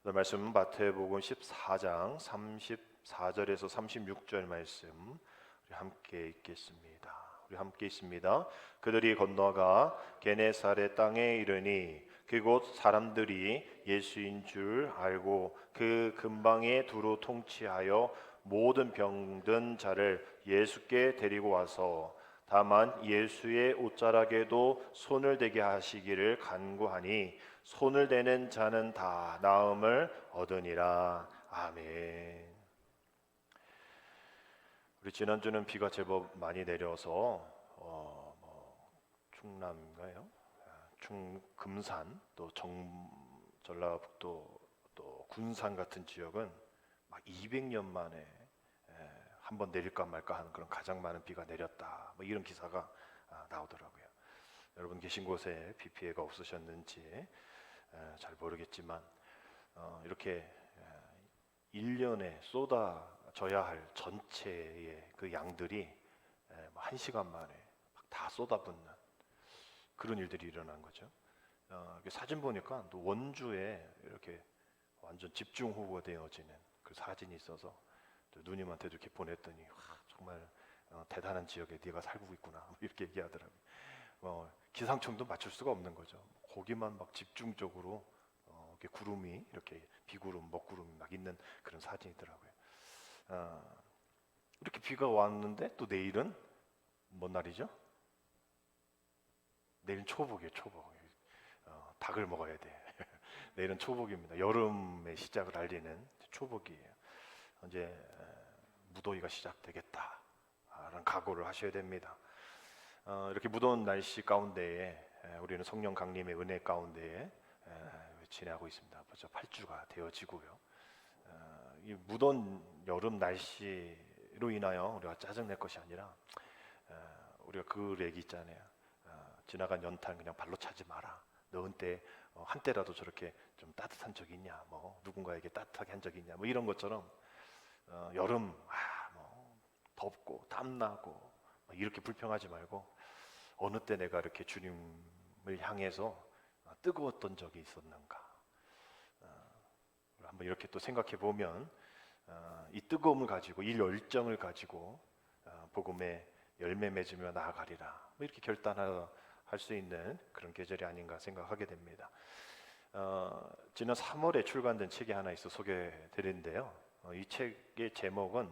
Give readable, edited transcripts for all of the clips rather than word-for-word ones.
오늘 말씀은 마태복음 14장 34절에서 36절 말씀 우리 함께 읽겠습니다. 우리 함께 있습니다. 그들이 건너가 게네사렛 땅에 이르니 그곳 사람들이 예수인 줄 알고 그 근방에 두루 통치하여 모든 병든 자를 예수께 데리고 와서 다만 예수의 옷자락에도 손을 대게 하시기를 간구하니 손을 대는 자는 다 나음을 얻으니라. 아멘. 우리 지난주는 비가 제법 많이 내려서 충남인가요? 금산 또 전라북도 또 군산 같은 지역은 막 200년 만에 한번 내릴까 말까 하는 그런 가장 많은 비가 내렸다. 뭐 이런 기사가 나오더라고요. 여러분 계신 곳에 비 피해가 없으셨는지 잘 모르겠지만 이렇게 1년에 쏟아져야 할 전체의 그 양들이 1시간 만에 막 다 쏟아붓는 그런 일들이 일어난 거죠. 사진 보니까 또 원주에 이렇게 완전 집중호우가 되어지는 그 사진이 있어서 또 누님한테도 이렇게 보냈더니 정말 대단한 지역에 네가 살고 있구나 이렇게 얘기하더라고요. 기상청도 맞출 수가 없는 거죠. 거기만 막 집중적으로 이렇게 구름이 이렇게 비구름, 먹구름이 막 있는 그런 사진이더라고요. 이렇게 비가 왔는데 또 내일은 뭔 날이죠? 내일은 초복이에요. 초복. 닭을 먹어야 돼. 내일은 초복입니다. 여름의 시작을 알리는 초복이에요. 이제 무더위가 시작되겠다라는 각오를 하셔야 됩니다. 이렇게 무더운 날씨 가운데에 우리는 성령 강림의 은혜 가운데에 지내고 있습니다. 벌써 8주가 되어지고요. 이 무더운 여름 날씨로 인하여 우리가 짜증낼 것이 아니라 우리가 그 얘기 있잖아요. 지나간 연탄 그냥 발로 차지 마라. 너 한때라도 저렇게 좀 따뜻한 적이 있냐? 뭐 누군가에게 따뜻하게 한 적이 있냐? 뭐 이런 것처럼 여름 덥고 땀나고 이렇게 불평하지 말고 어느 때 내가 이렇게 주님을 향해서 뜨거웠던 적이 있었는가? 한번 이렇게 또 생각해 보면 이 뜨거움을 가지고 이 열정을 가지고 복음의 열매 맺으며 나아가리라. 뭐 이렇게 결단할 수 있는 그런 계절이 아닌가 생각하게 됩니다. 지난 3월에 출간된 책이 하나 있어 소개드리는데요. 이 책의 제목은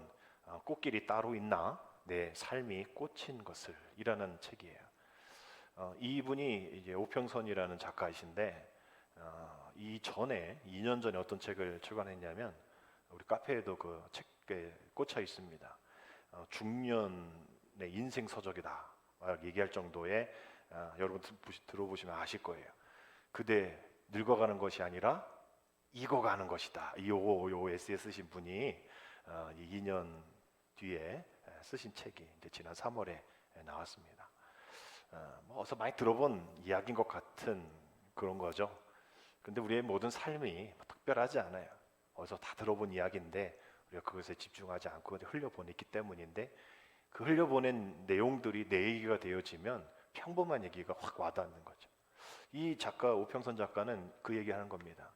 꽃길이 따로 있나? 내 삶이 꽂힌 것을 이라는 책이에요. 이분이 이제 오평선이라는 작가이신데 이전에 2년 전에 어떤 책을 출간했냐면 우리 카페에도 그 책에 꽂혀 있습니다. 중년의 인생 서적이다 얘기할 정도의 여러분 들어보시면 아실 거예요. 그대 늙어가는 것이 아니라 익어가는 것이다. 요 에세이 쓰신 분이 2년 뒤에 쓰신 책이 이제 지난 3월에 나왔습니다. 어서 많이 들어본 이야기인 것 같은 그런 거죠. 근데 우리의 모든 삶이 특별하지 않아요. 어디서 다 들어본 이야기인데 우리가 그것에 집중하지 않고 흘려보냈기 때문인데 그 흘려보낸 내용들이 내 얘기가 되어지면 평범한 얘기가 확 와닿는 거죠. 이 작가 오평선 작가는 그 얘기하는 겁니다.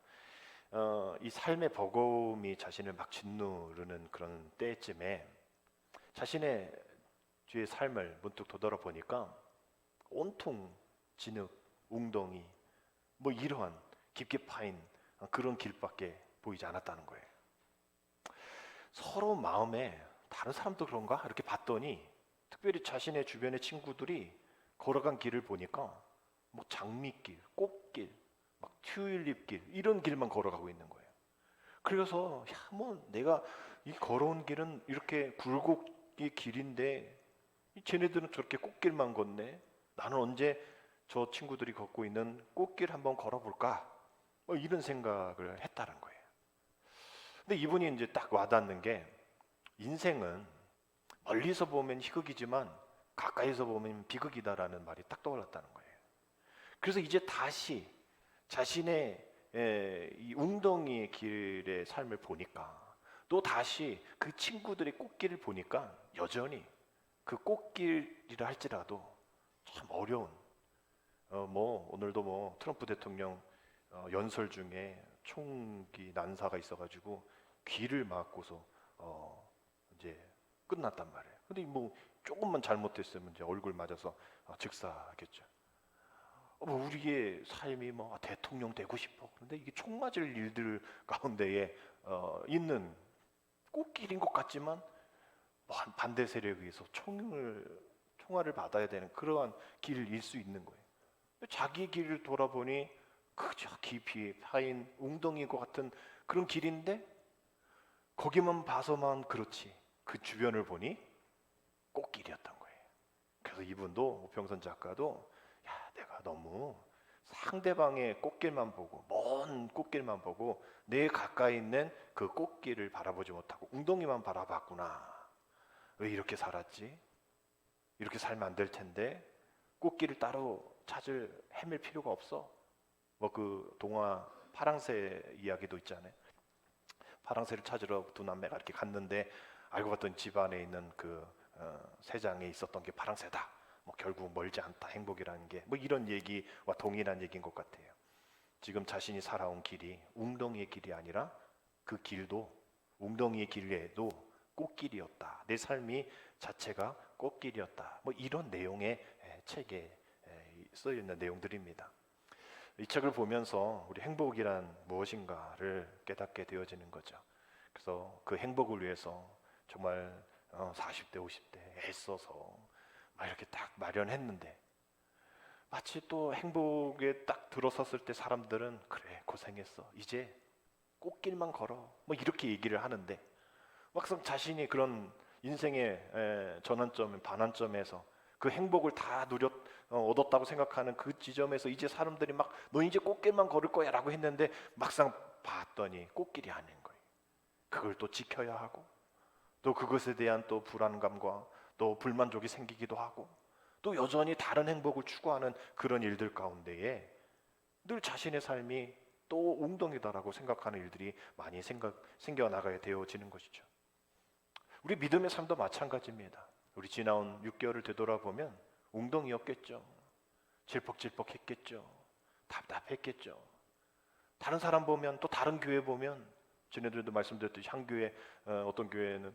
이 삶의 버거움이 자신을 막 짓누르는 그런 때쯤에 자신의 뒤의 삶을 문득 되돌아보니까 온통 진흙, 웅덩이 뭐 이러한 깊게 파인 그런 길밖에 보이지 않았다는 거예요. 서로 마음에 다른 사람도 그런가? 이렇게 봤더니 특별히 자신의 주변의 친구들이 걸어간 길을 보니까 뭐 장미길, 꽃길, 막 튤립길 이런 길만 걸어가고 있는 거예요. 그래서 내가 이 걸어온 길은 이렇게 굴곡의 길인데 쟤네들은 저렇게 꽃길만 걷네. 나는 언제 저 친구들이 걷고 있는 꽃길 한번 걸어볼까? 이런 생각을 했다는 거예요. 근데 이분이 이제 딱 와닿는 게 인생은 멀리서 보면 희극이지만 가까이서 보면 비극이다라는 말이 딱 떠올랐다는 거예요. 그래서 이제 다시 자신의 이 웅덩이의 길의 삶을 보니까 또 다시 그 친구들의 꽃길을 보니까 여전히 그 꽃길이라 할지라도 참 어려운 오늘도 트럼프 대통령 연설 중에 총기 난사가 있어가지고 귀를 맞고서 이제 끝났단 말이에요. 근데 뭐 조금만 잘못했으면 이제 얼굴 맞아서 즉사하겠죠. 뭐 우리의 삶이 뭐 대통령 되고 싶어. 그런데 이게 총 맞을 일들 가운데에 있는 꽃길인 것 같지만 뭐 반대 세력에 의해서 총알을 받아야 되는 그러한 길일 수 있는 거예요. 자기 길을 돌아보니 그저 깊이 파인 웅덩이인 것 같은 그런 길인데 거기만 봐서만 그렇지 그 주변을 보니 꽃길이었던 거예요. 그래서 이분도 우평선 작가도 내가 너무 상대방의 꽃길만 보고 먼 꽃길만 보고 내 가까이 있는 그 꽃길을 바라보지 못하고 웅덩이만 바라봤구나. 왜 이렇게 살았지? 이렇게 살면 안 될 텐데 꽃길을 따로 헤맬 필요가 없어. 뭐 그 동화 파랑새 이야기도 있잖아요. 파랑새를 찾으러 두 남매가 이렇게 갔는데 알고 봤더니 집 안에 있는 그 새장에 있었던 게 파랑새다. 뭐 결국 멀지 않다 행복이라는 게 뭐 이런 얘기와 동일한 얘기인 것 같아요. 지금 자신이 살아온 길이 웅덩이의 길이 아니라 그 길도 웅덩이의 길에도 꽃길이었다. 내 삶이 자체가 꽃길이었다. 뭐 이런 내용의 책에 쓰여 있는 내용들입니다. 이 책을 보면서 우리 행복이란 무엇인가를 깨닫게 되어지는 거죠. 그래서 그 행복을 위해서 정말 40대, 50대 애써서 막 이렇게 딱 마련했는데 마치 또 행복에 딱 들어섰을 때 사람들은 그래 고생했어 이제 꽃길만 걸어 뭐 이렇게 얘기를 하는데 막상 자신이 그런 인생의 전환점, 반환점에서 그 행복을 다 얻었다고 생각하는 그 지점에서 이제 사람들이 막 너 이제 꽃길만 걸을 거야 라고 했는데 막상 봤더니 꽃길이 아닌 거예요. 그걸 또 지켜야 하고 또 그것에 대한 또 불안감과 또 불만족이 생기기도 하고 또 여전히 다른 행복을 추구하는 그런 일들 가운데에 늘 자신의 삶이 또 웅덩이다라고 생각하는 일들이 많이 생겨나가게 되어지는 것이죠. 우리 믿음의 삶도 마찬가지입니다. 우리 지나온 6개월을 되돌아보면 웅덩이였겠죠. 질퍽질퍽했겠죠. 답답했겠죠. 다른 사람 보면 또 다른 교회 보면 전에도 말씀드렸듯이 한 교회 어떤 교회는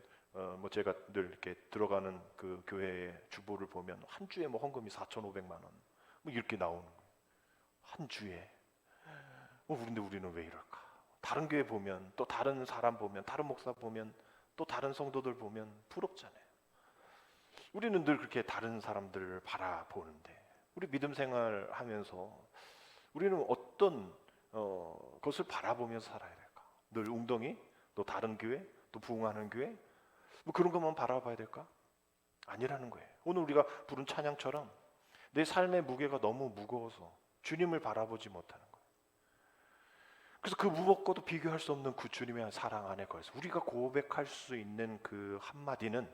뭐 제가 늘 이렇게 들어가는 그 교회의 주보를 보면 한 주에 뭐 헌금이 4,500만 원 뭐 이렇게 나오는 거예요. 한 주에. 근데 우리는 왜 이럴까? 다른 교회 보면 또 다른 사람 보면 다른 목사 보면 또 다른 성도들 보면 부럽잖아요. 우리는 늘 그렇게 다른 사람들을 바라보는데 우리 믿음 생활하면서 우리는 어떤 것을 바라보면서 살아야 될까? 늘 웅덩이, 또 다른 교회, 또 부흥하는 교회 뭐 그런 것만 바라봐야 될까? 아니라는 거예요. 오늘 우리가 부른 찬양처럼 내 삶의 무게가 너무 무거워서 주님을 바라보지 못하는 거예요. 그래서 그 무겁고도 비교할 수 없는 그 주님의 사랑 안에 거해서 우리가 고백할 수 있는 그 한마디는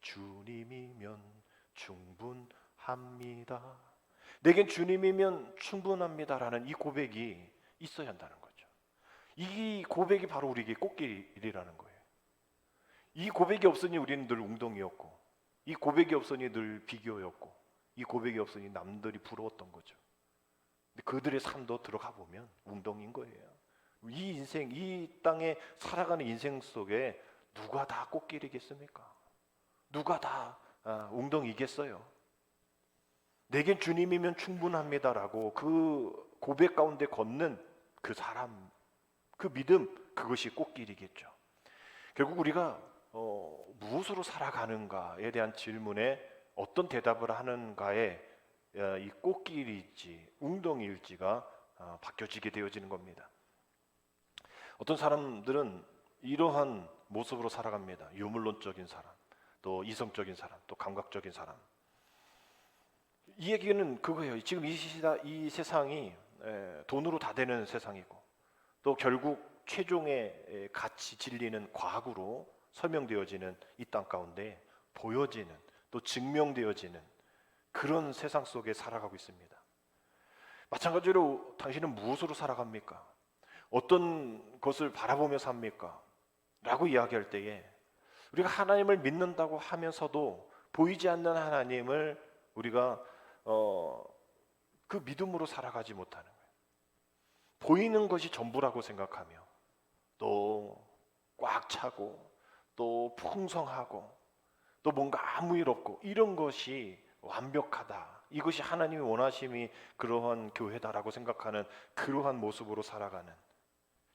주님이면 충분합니다. 내겐 주님이면 충분합니다라는 이 고백이 있어야 한다는 거죠. 이 고백이 바로 우리에게 꽃길이라는 거예요. 이 고백이 없으니 우리는 늘 웅덩이였고 이 고백이 없으니 늘 비교였고 이 고백이 없으니 남들이 부러웠던 거죠. 근데 그들의 삶도 들어가 보면 웅덩이인 거예요. 이 인생, 이 땅에 살아가는 인생 속에 누가 다 꽃길이겠습니까? 누가 다 웅덩이겠어요? 내겐 주님이면 충분합니다라고 그 고백 가운데 걷는 그 사람, 그 믿음, 그것이 꽃길이겠죠. 결국 우리가 무엇으로 살아가는가에 대한 질문에 어떤 대답을 하는가에 이 꽃길일지 웅덩이일지가 바뀌어지게 되어지는 겁니다. 어떤 사람들은 이러한 모습으로 살아갑니다. 유물론적인 사람, 또 이성적인 사람, 또 감각적인 사람. 이 얘기는 그거예요. 지금 이 세상이 돈으로 다 되는 세상이고 또 결국 최종의 가치 진리는 과학으로 설명되어지는 이 땅 가운데 보여지는 또 증명되어지는 그런 세상 속에 살아가고 있습니다. 마찬가지로 당신은 무엇으로 살아갑니까? 어떤 것을 바라보며 삽니까? 라고 이야기할 때에 우리가 하나님을 믿는다고 하면서도 보이지 않는 하나님을 우리가 그 믿음으로 살아가지 못하는 거예요. 보이는 것이 전부라고 생각하며 또 꽉 차고 또 풍성하고 또 뭔가 아무 일 없고 이런 것이 완벽하다, 이것이 하나님이 원하심이 그러한 교회다라고 생각하는 그러한 모습으로 살아가는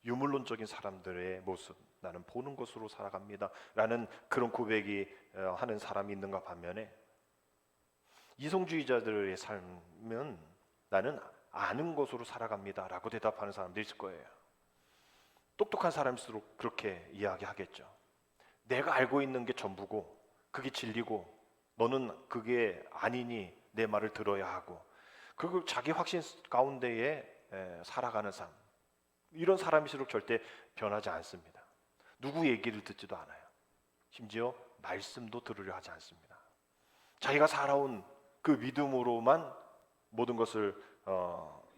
유물론적인 사람들의 모습, 나는 보는 것으로 살아갑니다 라는 그런 고백이 하는 사람이 있는가 반면에, 이성주의자들의 삶은 나는 아는 것으로 살아갑니다 라고 대답하는 사람도 있을 거예요. 똑똑한 사람일수록 그렇게 이야기하겠죠. 내가 알고 있는 게 전부고 그게 진리고 너는 그게 아니니 내 말을 들어야 하고, 그리고 자기 확신 가운데에 살아가는 삶, 이런 사람일수록 절대 변하지 않습니다. 누구 얘기를 듣지도 않아요. 심지어 말씀도 들으려 하지 않습니다. 자기가 살아온 그 믿음으로만 모든 것을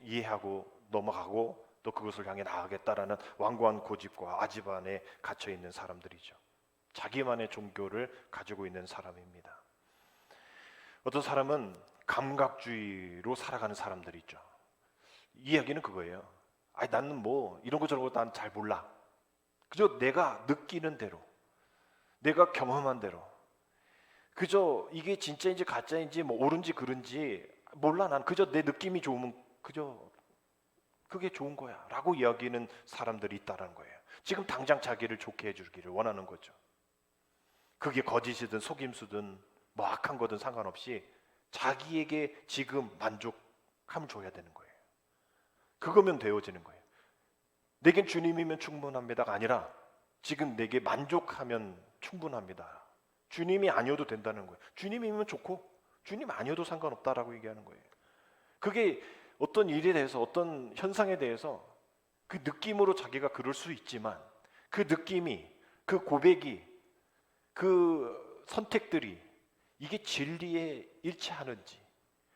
이해하고 넘어가고 또 그것을 향해 나아가겠다라는 완고한 고집과 아집 안에 갇혀 있는 사람들이죠. 자기만의 종교를 가지고 있는 사람입니다. 어떤 사람은 감각주의로 살아가는 사람들이 있죠. 이 이야기는 그거예요. 아니 나는 뭐 이런 거 저런 거 난 잘 몰라. 그저 내가 느끼는 대로, 내가 경험한 대로, 그저 이게 진짜인지 가짜인지 뭐 옳은지 그른지 몰라. 난 그저 내 느낌이 좋으면 그저 그게 좋은 거야 라고 이야기하는 사람들이 있다는 거예요. 지금 당장 자기를 좋게 해주기를 원하는 거죠. 그게 거짓이든 속임수든 뭐 악한 거든 상관없이 자기에게 지금 만족함을 줘야 되는 거예요. 그거면 되어지는 거예요. 내겐 주님이면 충분합니다가 아니라 지금 내게 만족하면 충분합니다. 주님이 아니어도 된다는 거예요. 주님이면 좋고 주님 아니어도 상관없다라고 얘기하는 거예요. 그게 어떤 일에 대해서, 어떤 현상에 대해서 그 느낌으로 자기가 그럴 수 있지만 그 느낌이, 그 고백이, 그 선택들이 이게 진리에 일치하는지,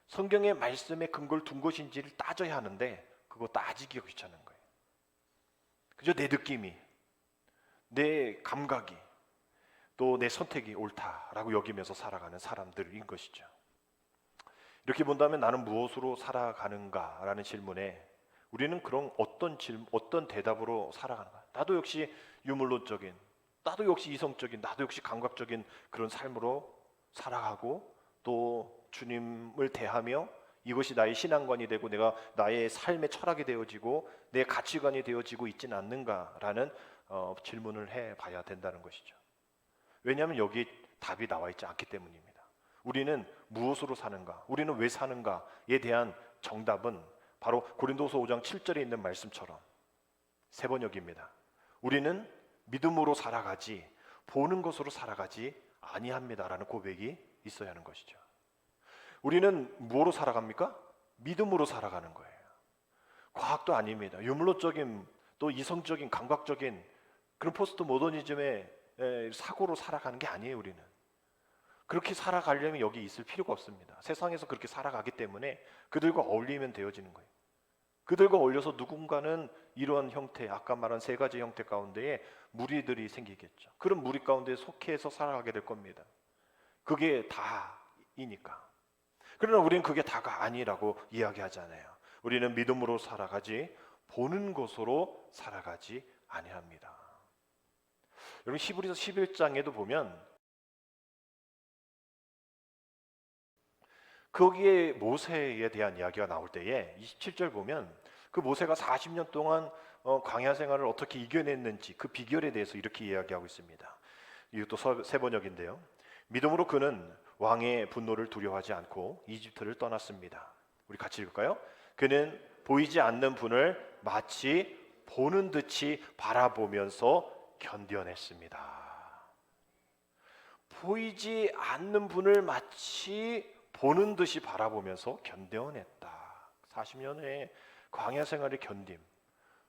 성경의 말씀에 근거를 둔 것인지를 따져야 하는데 그거 따지기가 귀찮은 거예요. 그저 내 느낌이, 내 감각이, 또 내 선택이 옳다라고 여기면서 살아가는 사람들인 것이죠. 이렇게 본다면 나는 무엇으로 살아가는가라는 질문에 우리는 그런 어떤 대답으로 살아가는가? 나도 역시 유물론적인, 나도 역시 이성적인, 나도 역시 감각적인 그런 삶으로 살아가고 또 주님을 대하며 이것이 나의 신앙관이 되고 내가 나의 삶의 철학이 되어지고 내 가치관이 되어지고 있지는 않는가라는 질문을 해봐야 된다는 것이죠. 왜냐하면 여기 답이 나와 있지 않기 때문입니다. 우리는 무엇으로 사는가, 우리는 왜 사는가에 대한 정답은 바로 고린도서 5장 7절에 있는 말씀처럼 세 번역입니다. 우리는 믿음으로 살아가지 보는 것으로 살아가지 아니합니다라는 고백이 있어야 하는 것이죠. 우리는 무엇으로 살아갑니까? 믿음으로 살아가는 거예요. 과학도 아닙니다. 유물론적인 또 이성적인 감각적인 그런 포스트 모더니즘의 사고로 살아가는 게 아니에요. 우리는 그렇게 살아가려면 여기 있을 필요가 없습니다. 세상에서 그렇게 살아가기 때문에 그들과 어울리면 되어지는 거예요. 그들과 어울려서 누군가는 이러한 형태, 아까 말한 세 가지 형태 가운데에 무리들이 생기겠죠. 그런 무리 가운데 속해서 살아가게 될 겁니다. 그게 다이니까. 그러나 우리는 그게 다가 아니라고 이야기하잖아요. 우리는 믿음으로 살아가지 보는 것으로 살아가지 아니합니다. 여러분 히브리서 11장에도 보면 거기에 모세에 대한 이야기가 나올 때에 27절 보면 그 모세가 40년 동안 광야 생활을 어떻게 이겨냈는지 그 비결에 대해서 이렇게 이야기하고 있습니다. 이것도 세 번역인데요. 믿음으로 그는 왕의 분노를 두려워하지 않고 이집트를 떠났습니다. 우리 같이 읽을까요? 그는 보이지 않는 분을 마치 보는 듯이 바라보면서 견뎌냈습니다. 보이지 않는 분을 마치 보는 듯이 바라보면서 견뎌냈다. 40년의 광야 생활의 견딤,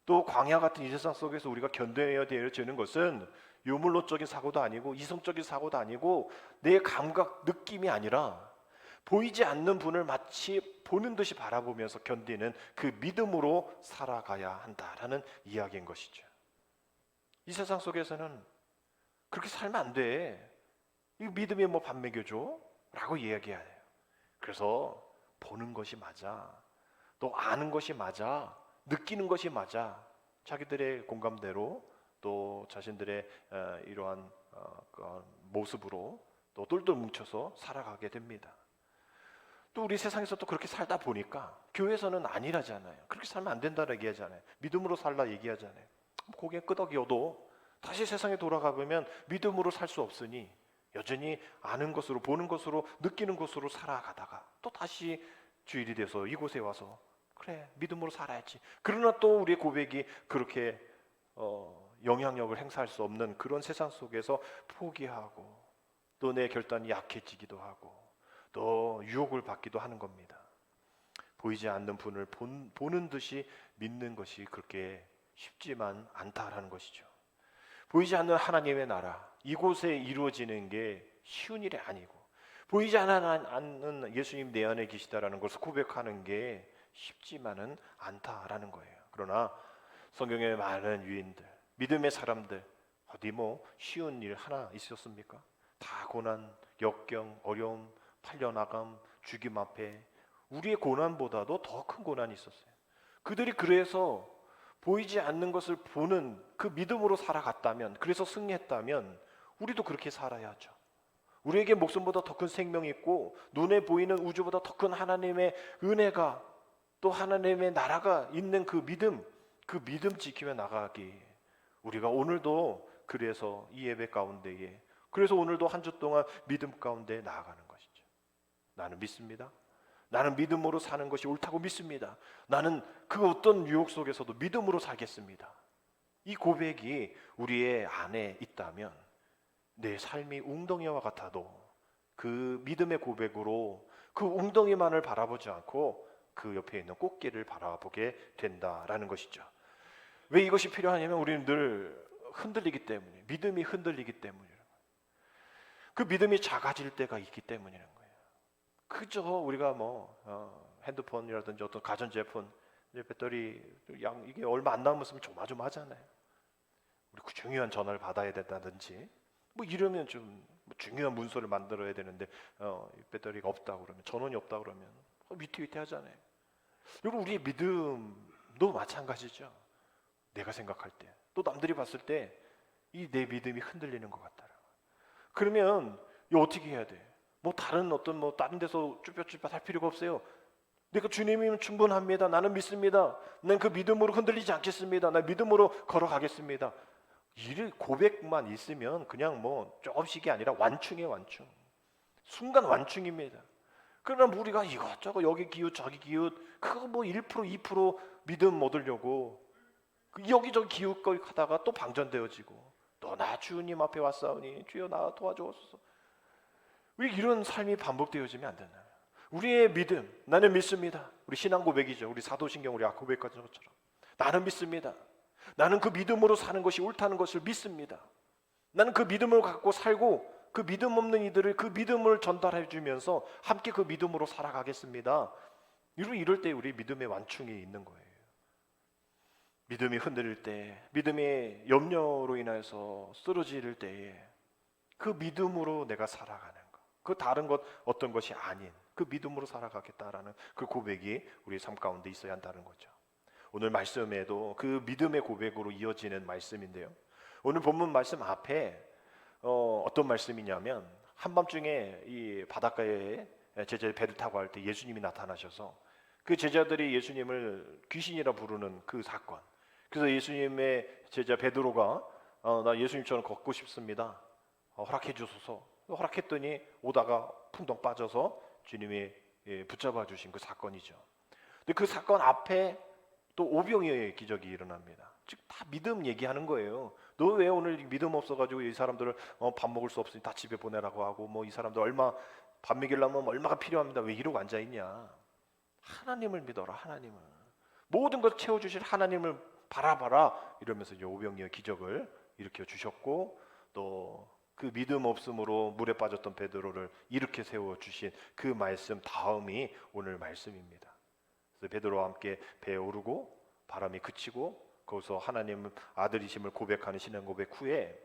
또 광야 같은 이 세상 속에서 우리가 견뎌내야 되는 것은 유물론적인 사고도 아니고 이성적인 사고도 아니고 내 감각, 느낌이 아니라 보이지 않는 분을 마치 보는 듯이 바라보면서 견디는 그 믿음으로 살아가야 한다라는 이야기인 것이죠. 이 세상 속에서는 그렇게 살면 안 돼. 이 믿음이 뭐 밥 먹여줘? 라고 이야기해야 해요. 그래서 보는 것이 맞아, 또 아는 것이 맞아, 느끼는 것이 맞아 자기들의 공감대로 또 자신들의 이러한 그 모습으로 또 똘똘 뭉쳐서 살아가게 됩니다. 또 우리 세상에서 또 그렇게 살다 보니까 교회에서는 아니라잖아요. 그렇게 살면 안 된다고 얘기하잖아요. 믿음으로 살라 얘기하잖아요. 고개 끄덕여도 다시 세상에 돌아가 보면 믿음으로 살 수 없으니 여전히 아는 것으로 보는 것으로 느끼는 것으로 살아가다가 또 다시 주일이 돼서 이곳에 와서 그래 믿음으로 살아야지. 그러나 또 우리의 고백이 그렇게 영향력을 행사할 수 없는 그런 세상 속에서 포기하고 또 내 결단이 약해지기도 하고 또 유혹을 받기도 하는 겁니다. 보이지 않는 분을 보는 듯이 믿는 것이 그렇게 쉽지만 않다라는 것이죠. 보이지 않는 하나님의 나라 이곳에 이루어지는 게 쉬운 일이 아니고 보이지 않는 예수님 내 안에 계시다라는 것을 고백하는 게 쉽지만은 않다라는 거예요. 그러나 성경의 많은 유인들 믿음의 사람들 어디 뭐 쉬운 일 하나 있었습니까? 다 고난, 역경, 어려움, 팔려나감, 죽임 앞에 우리의 고난보다도 더 큰 고난이 있었어요. 그들이 그래서 보이지 않는 것을 보는 그 믿음으로 살아갔다면, 그래서 승리했다면 우리도 그렇게 살아야죠. 우리에게 목숨보다 더 큰 생명이 있고 눈에 보이는 우주보다 더 큰 하나님의 은혜가 또 하나님의 나라가 있는 그 믿음 지키며 나가기. 우리가 오늘도 그래서 이 예배 가운데에 그래서 오늘도 한 주 동안 믿음 가운데 나아가는 것이죠. 나는 믿습니다. 나는 믿음으로 사는 것이 옳다고 믿습니다. 나는 그 어떤 유혹 속에서도 믿음으로 살겠습니다. 이 고백이 우리의 안에 있다면 내 삶이 웅덩이와 같아도 그 믿음의 고백으로 그 웅덩이만을 바라보지 않고 그 옆에 있는 꽃길을 바라보게 된다라는 것이죠. 왜 이것이 필요하냐면 우리는 늘 흔들리기 때문에 믿음이 흔들리기 때문이에요. 그 믿음이 작아질 때가 있기 때문이라는 거예요. 그저 우리가 핸드폰이라든지 어떤 가전제품 배터리 이게 얼마 안 남았으면 조마조마하잖아요. 우리 중요한 전화를 받아야 된다든지 이러면 좀 중요한 문서를 만들어야 되는데 배터리가 없다 그러면 전원이 없다 그러면 위태위태하잖아요. 여러분 우리의 믿음도 마찬가지죠. 내가 생각할 때 또 남들이 봤을 때 이 내 믿음이 흔들리는 것 같다. 그러면 이거 어떻게 해야 돼? 다른 데서 쭈뼛쭈뼛 할 필요가 없어요. 내가 주님이면 충분합니다. 나는 믿습니다. 난 그 믿음으로 흔들리지 않겠습니다. 나 믿음으로 걸어가겠습니다. 이 고백만 있으면 그냥 조금씩이 아니라 완충이에요, 완충. 순간 완충입니다. 그러나 우리가 이것저것 여기 기웃 저기 기웃 그거 1% 2% 믿음 얻으려고 여기저기 기웃거리 하다가 또 방전되어지고 또 나 주님 앞에 왔사오니 주여 나 도와주옵소서. 왜 이런 삶이 반복되어지면 안 되나요? 우리의 믿음, 나는 믿습니다. 우리 신앙 고백이죠. 우리 사도신경 우리 고백하는 것처럼 나는 믿습니다. 나는 그 믿음으로 사는 것이 옳다는 것을 믿습니다. 나는 그 믿음을 갖고 살고 그 믿음 없는 이들을 그 믿음을 전달해 주면서 함께 그 믿음으로 살아가겠습니다. 이럴 때 우리 믿음의 완충이 있는 거예요. 믿음이 흔들릴 때, 믿음의 염려로 인해서 쓰러질 때에 그 믿음으로 내가 살아가는 것, 그 다른 것 어떤 것이 아닌 그 믿음으로 살아가겠다라는 그 고백이 우리 삶 가운데 있어야 한다는 거죠. 오늘 말씀에도 그 믿음의 고백으로 이어지는 말씀인데요. 오늘 본문 말씀 앞에 어떤 말씀이냐면 한밤중에 이 바닷가에 제자들이 배를 타고 할 때 예수님이 나타나셔서 그 제자들이 예수님을 귀신이라 부르는 그 사건. 그래서 예수님의 제자 베드로가 나 예수님처럼 걷고 싶습니다. 허락해 주소서. 허락했더니 오다가 풍덩 빠져서 주님이 붙잡아 주신 그 사건이죠. 근데 그 사건 앞에 또 오병이어의 기적이 일어납니다. 즉 다 믿음 얘기하는 거예요. 너 왜 오늘 믿음 없어가지고 이 사람들을 밥 먹을 수 없으니 다 집에 보내라고 하고 이 사람들 밥 먹이려면 얼마가 필요합니다. 왜 이러고 앉아 있냐? 하나님을 믿어라. 하나님을 모든 걸 채워주실 하나님을 바라봐라. 이러면서 이제 오병이어 기적을 일으켜 주셨고 또 그 믿음 없음으로 물에 빠졌던 베드로를 일으켜 세워 주신 그 말씀 다음이 오늘 말씀입니다. 그래서 베드로와 함께 배에 오르고 바람이 그치고 거기서 하나님 아들이심을 고백하는 신앙 고백 후에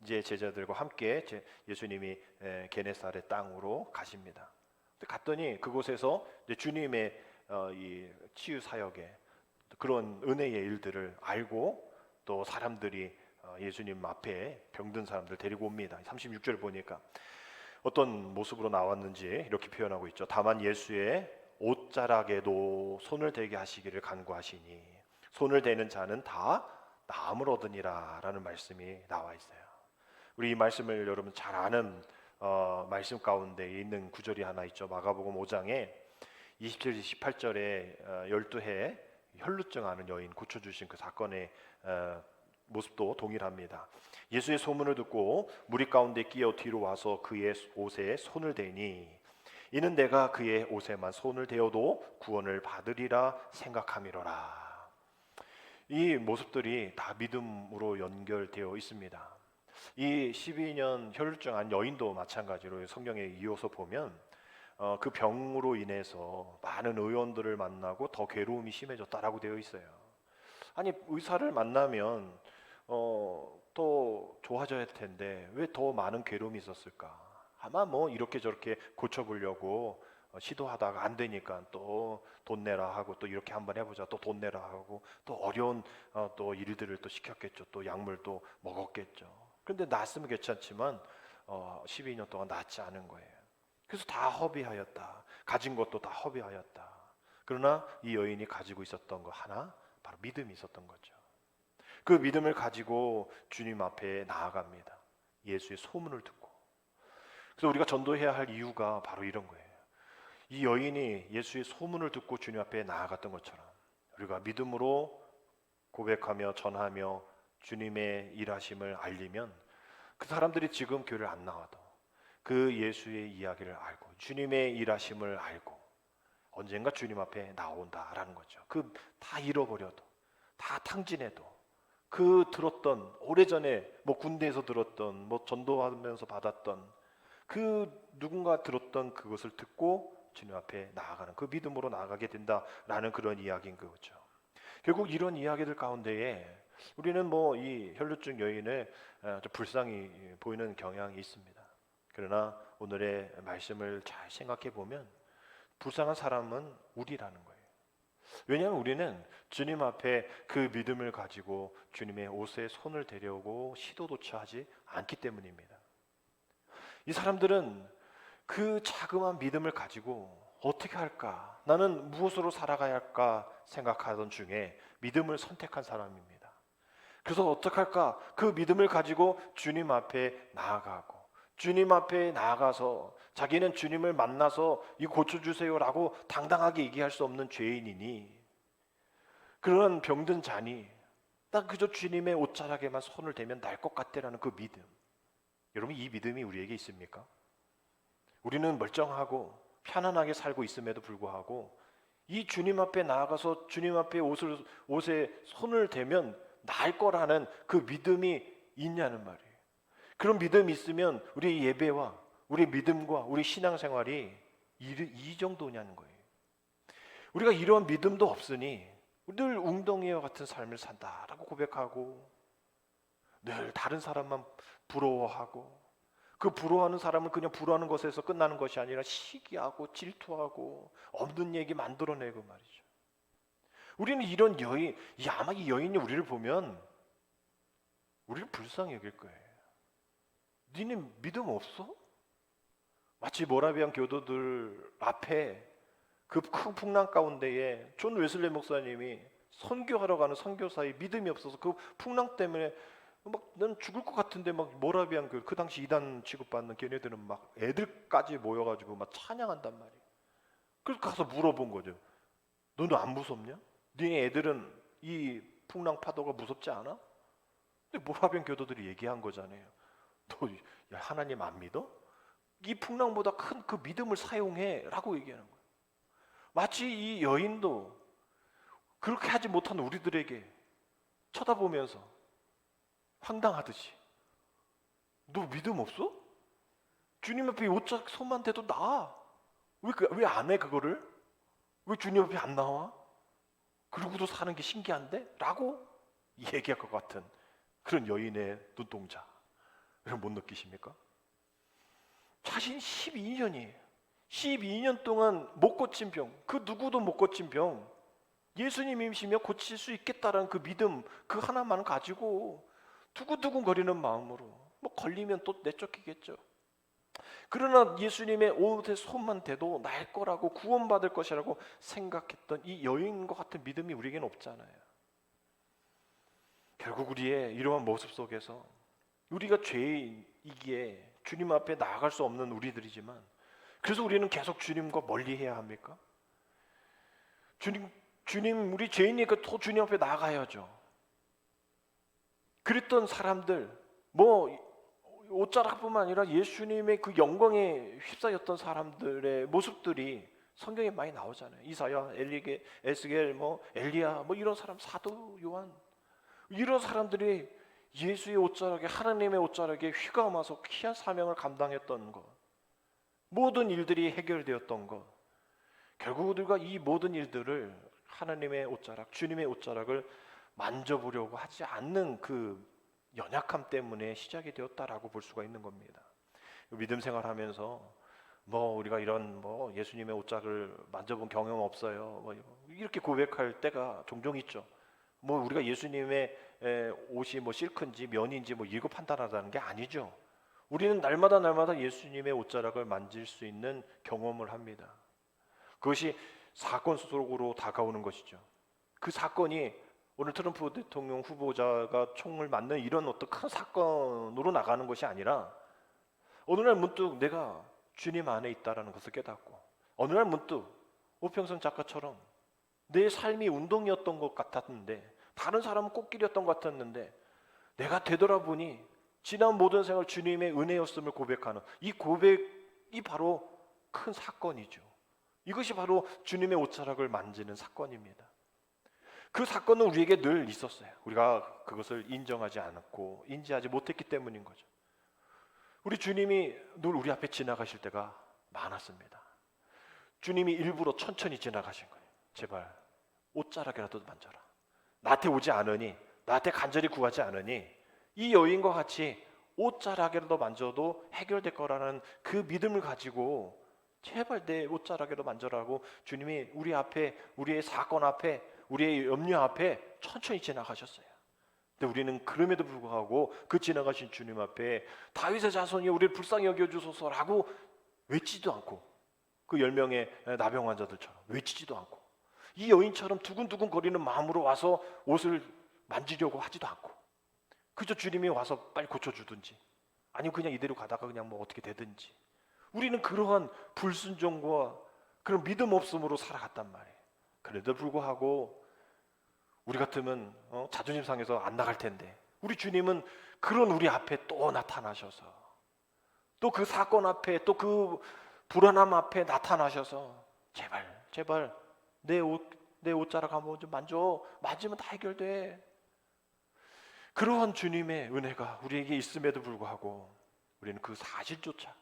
이제 제자들과 함께 예수님이 게네사렛 땅으로 가십니다. 갔더니 그곳에서 이제 주님의 이 치유 사역에 그런 은혜의 일들을 알고 또 사람들이 예수님 앞에 병든 사람들 데리고 옵니다. 36절 보니까 어떤 모습으로 나왔는지 이렇게 표현하고 있죠. 다만 예수의 옷자락에도 손을 대게 하시기를 간구하시니 손을 대는 자는 다 나음을 얻으니라 라는 말씀이 나와 있어요. 우리 이 말씀을 여러분 잘 아는 말씀 가운데 있는 구절이 하나 있죠. 마가복음 5장에 27, 28절에 12해 혈루증 앓는 여인 고쳐주신 그 사건의 모습도 동일합니다. 예수의 소문을 듣고 무리 가운데 끼어 뒤로 와서 그의 옷에 손을 대니 이는 내가 그의 옷에만 손을 대어도 구원을 받으리라 생각함이로라. 이 모습들이 다 믿음으로 연결되어 있습니다. 이 12년 혈루증 한 여인도 마찬가지로 성경에 이어서 보면 그 병으로 인해서 많은 의원들을 만나고 더 괴로움이 심해졌다라고 되어 있어요. 아니 의사를 만나면 또 좋아져야 할 텐데 왜 더 많은 괴로움이 있었을까? 아마 뭐 이렇게 저렇게 고쳐보려고 시도하다가 안 되니까 또 돈 내라 하고 또 이렇게 한번 해보자 또 돈 내라 하고 또 어려운 또 일들을 또 시켰겠죠. 또 약물도 먹었겠죠. 그런데 낫으면 괜찮지만 12년 동안 낫지 않은 거예요. 그래서 다 허비하였다. 가진 것도 다 허비하였다. 그러나 이 여인이 가지고 있었던 거 하나 바로 믿음이 있었던 거죠. 그 믿음을 가지고 주님 앞에 나아갑니다. 예수의 소문을 듣고. 그래서 우리가 전도해야 할 이유가 바로 이런 거예요. 이 여인이 예수의 소문을 듣고 주님 앞에 나아갔던 것처럼 우리가 믿음으로 고백하며 전하며 주님의 일하심을 알리면 그 사람들이 지금 교회를 안 나와도 그 예수의 이야기를 알고 주님의 일하심을 알고 언젠가 주님 앞에 나온다라는 거죠. 그 다 잃어버려도 다 탕진해도 그 들었던 오래전에 뭐 군대에서 들었던 뭐 전도하면서 받았던 그 누군가 들었던 그것을 듣고 주님 앞에 나아가는 그 믿음으로 나아가게 된다라는 그런 이야기인 거죠. 결국 이런 이야기들 가운데에 우리는 뭐 이 혈루증 여인을 좀 불쌍히 보이는 경향이 있습니다. 그러나 오늘의 말씀을 잘 생각해 보면 불쌍한 사람은 우리라는 거예요. 왜냐하면 우리는 주님 앞에 그 믿음을 가지고 주님의 옷에 손을 대려고 시도조차 하지 않기 때문입니다. 이 사람들은 그 자그마한 믿음을 가지고 어떻게 할까? 나는 무엇으로 살아가야 할까? 생각하던 중에 믿음을 선택한 사람입니다. 그래서 어떻게 할까? 그 믿음을 가지고 주님 앞에 나아가고 주님 앞에 나아가서 자기는 주님을 만나서 이 고쳐주세요라고 당당하게 얘기할 수 없는 죄인이니 그런 병든 자니 딱 그저 주님의 옷자락에만 손을 대면 날 것 같다라는 그 믿음. 여러분 이 믿음이 우리에게 있습니까? 우리는 멀쩡하고 편안하게 살고 있음에도 불구하고 이 주님 앞에 나아가서 주님 앞에 옷에 손을 대면 나을 거라는 그 믿음이 있냐는 말이에요. 그런 믿음이 있으면 우리 예배와 우리 믿음과 우리 신앙생활이 이 정도냐는 거예요. 우리가 이런 믿음도 없으니 늘 웅덩이와 같은 삶을 산다라고 고백하고 늘 다른 사람만 부러워하고 그 부러워하는 사람은 그냥 부러워하는 것에서 끝나는 것이 아니라 시기하고 질투하고 없는 얘기 만들어내고 말이죠. 우리는 이런 여인, 아마 이 여인이 우리를 보면 우리를 불쌍히 여길 거예요. 니네 믿음 없어? 마치 모라비안 교도들 앞에 그 큰 풍랑 가운데에 존 웨슬리 목사님이 선교하러 가는 선교사의 믿음이 없어서 그 풍랑 때문에 막 난 죽을 것 같은데 막 모라비안 그 당시 이단 취급받는 걔네들은 막 애들까지 모여가지고 막 찬양한단 말이에요. 그래서 가서 물어본 거죠. 너는 안 무섭냐? 네 애들은 이 풍랑 파도가 무섭지 않아? 근데 모라비안 교도들이 얘기한 거잖아요. 너 하나님 안 믿어? 이 풍랑보다 큰 그 믿음을 사용해라고 얘기하는 거예요. 마치 이 여인도 그렇게 하지 못한 우리들에게 쳐다보면서 황당하듯이 너 믿음 없어? 주님 앞에 옷짝 손만 대도 나아. 왜 안 해 그거를? 왜 주님 앞에 안 나와? 그러고도 사는 게 신기한데? 라고 얘기할 것 같은 그런 여인의 눈동자. 여러분 못 느끼십니까? 자신 12년 동안 못 고친 병, 그 누구도 못 고친 병, 예수님이시면 고칠 수 있겠다라는 그 믿음, 그 하나만 가지고 두근두근거리는 마음으로 뭐 걸리면 또 내쫓기겠죠. 그러나 예수님의 옷에 손만 대도 날 거라고 구원받을 것이라고 생각했던 이 여인과 같은 믿음이 우리에게는 없잖아요. 결국 우리의 이러한 모습 속에서 우리가 죄이기에 주님 앞에 나아갈 수 없는 우리들이지만, 그래서 우리는 계속 주님과 멀리해야 합니까? 주님 우리 죄인이니까 더 주님 앞에 나가야죠. 그랬던 사람들, 뭐 옷자락뿐만 아니라 예수님의 그 영광에 휩싸였던 사람들의 모습들이 성경에 많이 나오잖아요. 이사야, 에스겔, 뭐 엘리야, 뭐 이런 사람, 사도 요한, 이런 사람들이 예수의 옷자락에, 하나님의 옷자락에 휘감아서 귀한 사명을 감당했던 것, 모든 일들이 해결되었던 것, 결국 우리가 이 모든 일들을 하나님의 옷자락, 주님의 옷자락을 만져보려고 하지 않는 그 연약함 때문에 시작이 되었다라고 볼 수가 있는 겁니다. 믿음 생활하면서 뭐 우리가 이런 뭐 예수님의 옷자락을 만져본 경험 없어요, 뭐 이렇게 고백할 때가 종종 있죠. 뭐 우리가 예수님의 옷이 뭐 실크인지 면인지 뭐 이거 판단하자는 게 아니죠. 우리는 날마다 예수님의 옷자락을 만질 수 있는 경험을 합니다. 그것이 사건 속으로 다가오는 것이죠. 그 사건이 오늘 트럼프 대통령 후보자가 총을 맞는 이런 어떤 큰 사건으로 나가는 것이 아니라, 어느 날 문득 내가 주님 안에 있다라는 것을 깨닫고, 어느 날 문득 오평선 작가처럼 내 삶이 운동이었던 것 같았는데, 다른 사람은 꽃길이었던 것 같았는데, 내가 되돌아보니 지난 모든 생활 주님의 은혜였음을 고백하는 이 고백이 바로 큰 사건이죠. 이것이 바로 주님의 옷자락을 만지는 사건입니다. 그 사건은 우리에게 늘 있었어요. 우리가 그것을 인정하지 않았고 인지하지 못했기 때문인 거죠. 우리 주님이 늘 우리 앞에 지나가실 때가 많았습니다. 주님이 일부러 천천히 지나가신 거예요. 제발 옷자락이라도 만져라. 나한테 오지 않으니, 나한테 간절히 구하지 않으니 이 여인과 같이 옷자락이라도 만져도 해결될 거라는 그 믿음을 가지고 제발 내 옷자락이라도 만져라고 주님이 우리 앞에, 우리의 사건 앞에, 우리의 염려 앞에 천천히 지나가셨어요. 근데 우리는 그럼에도 불구하고 그 지나가신 주님 앞에 다윗의 자손이 우리를 불쌍히 여겨주소서라고 외치지도 않고, 그 10명의 나병 환자들처럼 외치지도 않고, 이 여인처럼 두근두근 거리는 마음으로 와서 옷을 만지려고 하지도 않고, 그저 주님이 와서 빨리 고쳐주든지 아니면 그냥 이대로 가다가 그냥 뭐 어떻게 되든지, 우리는 그러한 불순종과 그런 믿음 없음으로 살아갔단 말이에요. 그래도 불구하고 우리 같으면 자존심 상해서 안 나갈 텐데, 우리 주님은 그런 우리 앞에 또 나타나셔서, 또 그 사건 앞에, 또 그 불안함 앞에 나타나셔서 제발 내 옷자락 한번 좀 만져. 만지면 다 해결돼. 그러한 주님의 은혜가 우리에게 있음에도 불구하고 우리는 그 사실조차,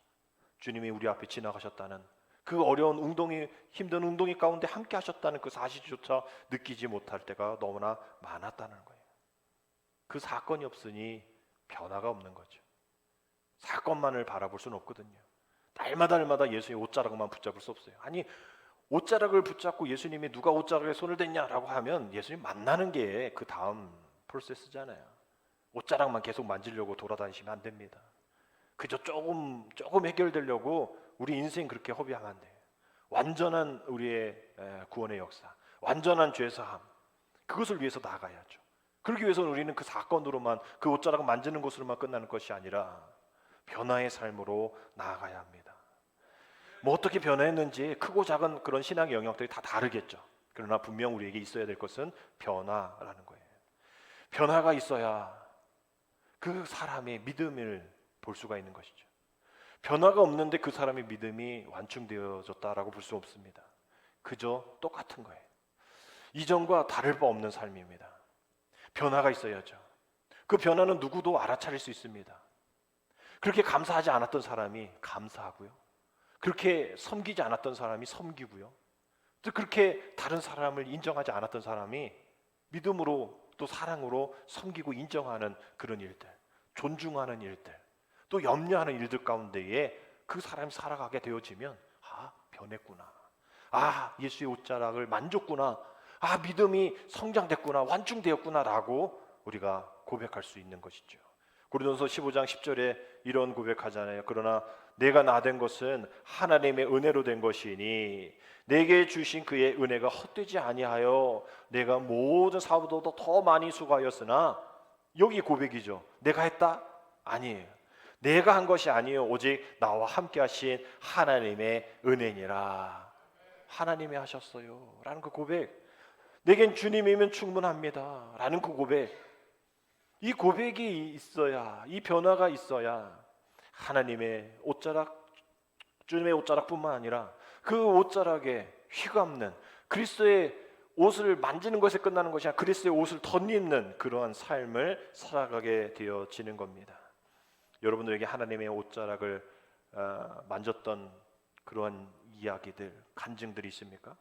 주님이 우리 앞에 지나가셨다는 그 어려운 힘든 웅덩이 가운데 함께 하셨다는 그 사실조차 느끼지 못할 때가 너무나 많았다는 거예요. 그 사건이 없으니 변화가 없는 거죠. 사건만을 바라볼 수는 없거든요. 날마다 예수의 옷자락만 붙잡을 수 없어요. 아니, 옷자락을 붙잡고 예수님이 누가 옷자락에 손을 댔냐라고 하면 예수님 만나는 게 그 다음 프로세스잖아요. 옷자락만 계속 만지려고 돌아다니시면 안 됩니다. 그저 조금 해결되려고 우리 인생 그렇게 허비하면 안 돼요. 완전한 우리의 구원의 역사, 완전한 죄사함, 그것을 위해서 나아가야죠. 그러기 위해서는 우리는 그 사건으로만, 그 옷자락을 만지는 것으로만 끝나는 것이 아니라 변화의 삶으로 나아가야 합니다. 뭐 어떻게 변화했는지 크고 작은 그런 신앙의 영역들이 다 다르겠죠. 그러나 분명 우리에게 있어야 될 것은 변화라는 거예요. 변화가 있어야 그 사람의 믿음을 볼 수가 있는 것이죠. 변화가 없는데 그 사람의 믿음이 완충되어졌다라고 볼 수 없습니다. 그저 똑같은 거예요. 이전과 다를 바 없는 삶입니다. 변화가 있어야죠. 그 변화는 누구도 알아차릴 수 있습니다. 그렇게 감사하지 않았던 사람이 감사하고요, 그렇게 섬기지 않았던 사람이 섬기고요, 또 그렇게 다른 사람을 인정하지 않았던 사람이 믿음으로 또 사랑으로 섬기고 인정하는 그런 일들, 존중하는 일들, 또 염려하는 일들 가운데에 그 사람이 살아가게 되어지면, 아, 변했구나, 아, 예수의 옷자락을 만졌구나, 아, 믿음이 성장됐구나, 완충되었구나라고 우리가 고백할 수 있는 것이죠. 고린도서 15장 10절에 이런 고백하잖아요. 그러나 내가 나 된 것은 하나님의 은혜로 된 것이니 내게 주신 그의 은혜가 헛되지 아니하여 내가 모든 사람보다 더 많이 수고하였으나, 여기 고백이죠. 내가 했다? 아니에요. 내가 한 것이 아니에요. 오직 나와 함께 하신 하나님의 은혜니라. 하나님이 하셨어요 라는 그 고백, 내겐 주님이면 충분합니다 라는 그 고백, 이 고백이 있어야, 이 변화가 있어야 하나님의 옷자락, 주님의 옷자락뿐만 아니라 그 옷자락에 휘감는, 그리스도의 옷을 만지는 것에 끝나는 것이 아니라 그리스도의 옷을 덧입는 그러한 삶을 살아가게 되어지는 겁니다. 여러분들에게 하나님의 옷자락을 만졌던 그러한 이야기들, 간증들이 있습니까?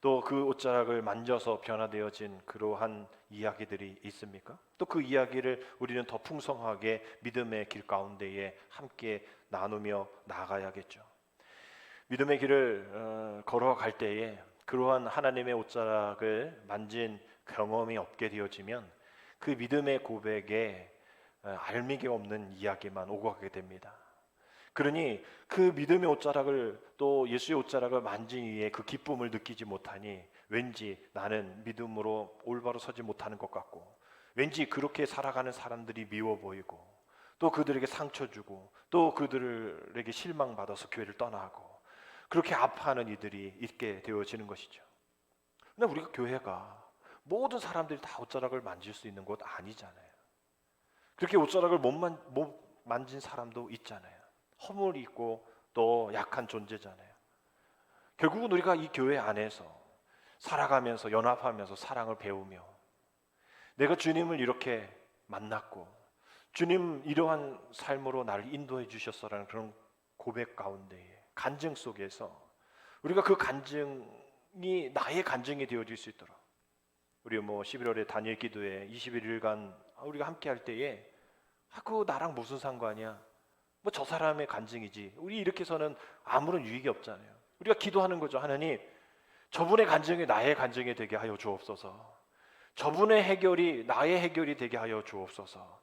또 그 옷자락을 만져서 변화되어진 그러한 이야기들이 있습니까? 또 그 이야기를 우리는 더 풍성하게 믿음의 길 가운데에 함께 나누며 나아가야겠죠. 믿음의 길을 걸어갈 때에 그러한 하나님의 옷자락을 만진 경험이 없게 되어지면 그 믿음의 고백에 알미기 없는 이야기만 오고 가게 됩니다. 그러니 그 믿음의 옷자락을, 또 예수의 옷자락을 만진 이에 그 기쁨을 느끼지 못하니 왠지 나는 믿음으로 올바로 서지 못하는 것 같고, 왠지 그렇게 살아가는 사람들이 미워 보이고, 또 그들에게 상처 주고, 또 그들에게 실망받아서 교회를 떠나고, 그렇게 아파하는 이들이 있게 되어지는 것이죠. 근데 우리가 교회가 모든 사람들이 다 옷자락을 만질 수 있는 곳 아니잖아요. 그렇게 옷자락을 못 만진 사람도 있잖아요. 허물이 있고 또 약한 존재잖아요. 결국은 우리가 이 교회 안에서 살아가면서 연합하면서 사랑을 배우며, 내가 주님을 이렇게 만났고 주님 이러한 삶으로 나를 인도해 주셨어라는 그런 고백 가운데에, 간증 속에서 우리가 그 간증이 나의 간증이 되어질 수 있도록, 우리 11월에 다니엘 기도회 21일간 우리가 함께 할 때에 그거 나랑 무슨 상관이야? 저 사람의 간증이지. 우리 이렇게 해서는 아무런 유익이 없잖아요. 우리가 기도하는 거죠. 하나님, 저분의 간증이 나의 간증이 되게 하여 주옵소서. 저분의 해결이 나의 해결이 되게 하여 주옵소서.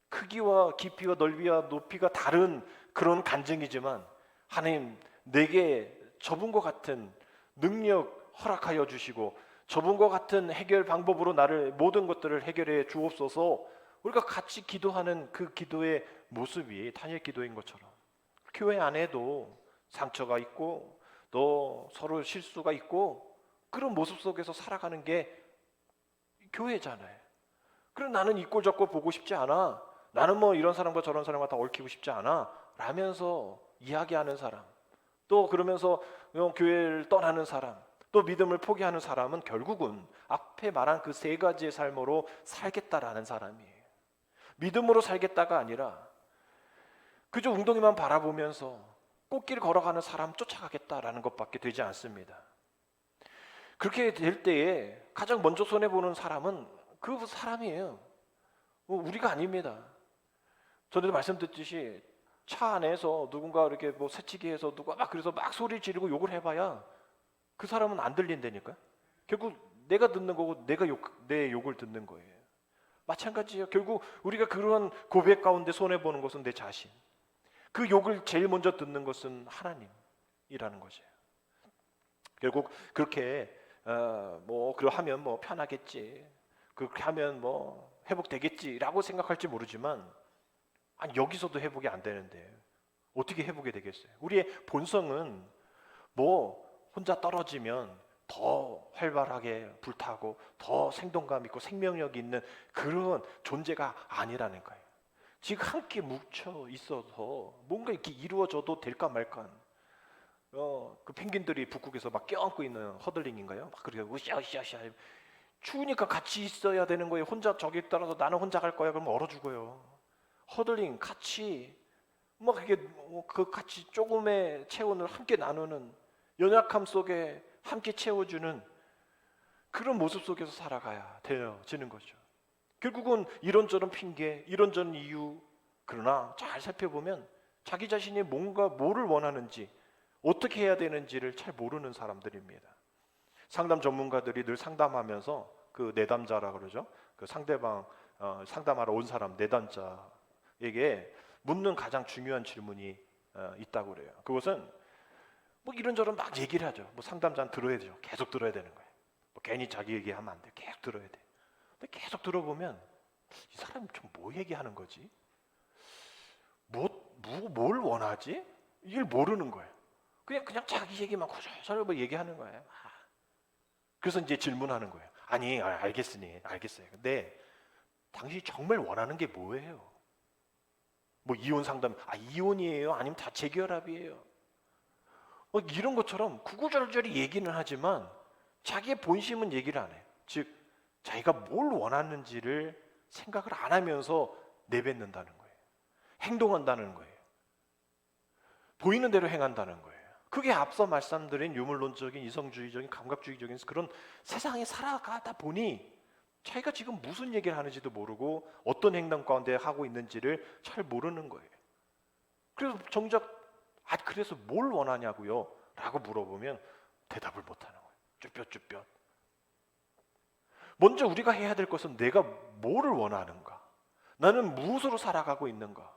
크기와 깊이와 넓이와 높이가 다른 그런 간증이지만 하나님, 내게 저분과 같은 능력 허락하여 주시고 저분과 같은 해결 방법으로 나를 모든 것들을 해결해 주옵소서. 우리가 같이 기도하는 그 기도의 모습이 다니엘 기도인 것처럼 교회 안에도 상처가 있고 또 서로 실수가 있고 그런 모습 속에서 살아가는 게 교회잖아요. 그럼 나는 이 꼴 저 꼴 보고 싶지 않아, 나는 이런 사람과 저런 사람과 다 얽히고 싶지 않아 라면서 이야기하는 사람, 또 그러면서 교회를 떠나는 사람, 또 믿음을 포기하는 사람은 결국은 앞에 말한 그 세 가지의 삶으로 살겠다라는 사람이에요. 믿음으로 살겠다가 아니라 그저 웅덩이만 바라보면서 꽃길 걸어가는 사람 쫓아가겠다라는 것밖에 되지 않습니다. 그렇게 될 때에 가장 먼저 손해보는 사람은 그 사람이에요. 우리가 아닙니다. 전에도 말씀드렸듯이 차 안에서 누군가 이렇게 새치기해서 누가 그래서 막 소리 지르고 욕을 해봐야 그 사람은 안 들린다니까요. 결국 내가 듣는 거고 내 욕을 듣는 거예요. 마찬가지예요. 결국 우리가 그런 고백 가운데 손해보는 것은 내 자신, 그 욕을 제일 먼저 듣는 것은 하나님이라는 거죠. 결국 그렇게 그러하면 편하겠지, 그렇게 하면 회복되겠지라고 생각할지 모르지만 여기서도 회복이 안 되는데 어떻게 회복이 되겠어요? 우리의 본성은 혼자 떨어지면 더 활발하게 불타고 더 생동감 있고 생명력이 있는 그런 존재가 아니라는 거예요. 지금 함께 뭉쳐 있어서 뭔가 이렇게 이루어져도 될까 말까. 그 펭귄들이 북극에서 막 껴안고 있는 허들링인가요? 막 그렇게 으쌰으쌰으쌰 추우니까 같이 있어야 되는 거예요. 혼자 저기 따라서 나는 혼자 갈 거야 그러면 얼어 죽어요. 허들링 같이 그 같이 조금의 체온을 함께 나누는, 연약함 속에 함께 채워주는 그런 모습 속에서 살아가야 되어지는 거죠. 결국은 이런저런 핑계, 이런저런 이유, 그러나 잘 살펴보면 자기 자신이 뭐를 원하는지, 어떻게 해야 되는지를 잘 모르는 사람들입니다. 상담 전문가들이 늘 상담하면서 그 내담자라 그러죠. 그 상대방 상담하러 온 사람 내담자에게 묻는 가장 중요한 질문이 있다고 그래요. 그것은 뭐 이런저런 막 얘기를 하죠. 뭐 상담자는 들어야 되죠. 계속 들어야 되는 거예요. 뭐 괜히 자기 얘기하면 안 돼. 계속 들어야 돼. 근데 계속 들어보면 이 사람이 좀 뭐 얘기하는 거지? 뭘 원하지? 이걸 모르는 거예요. 그냥 자기 얘기만 고절고절 뭐 얘기하는 거예요. 그래서 이제 질문하는 거예요. 아니, 알겠어요. 근데 당신이 정말 원하는 게 뭐예요? 뭐 이혼 상담, 이혼이에요? 아니면 다 재결합이에요? 이런 것처럼 구구절절히 얘기는 하지만 자기의 본심은 얘기를 안 해요. 즉 자기가 뭘 원하는지를 생각을 안 하면서 내뱉는다는 거예요. 행동한다는 거예요. 보이는 대로 행한다는 거예요. 그게 앞서 말씀드린 유물론적인 이성주의적인 감각주의적인 그런 세상에 살아가다 보니 자기가 지금 무슨 얘기를 하는지도 모르고 어떤 행동 가운데 하고 있는지를 잘 모르는 거예요. 그래서 정작 그래서 뭘 원하냐고요? 라고 물어보면 대답을 못하는 거예요. 쭈뼛쭈뼛. 먼저 우리가 해야 될 것은 내가 뭐를 원하는가? 나는 무엇으로 살아가고 있는가?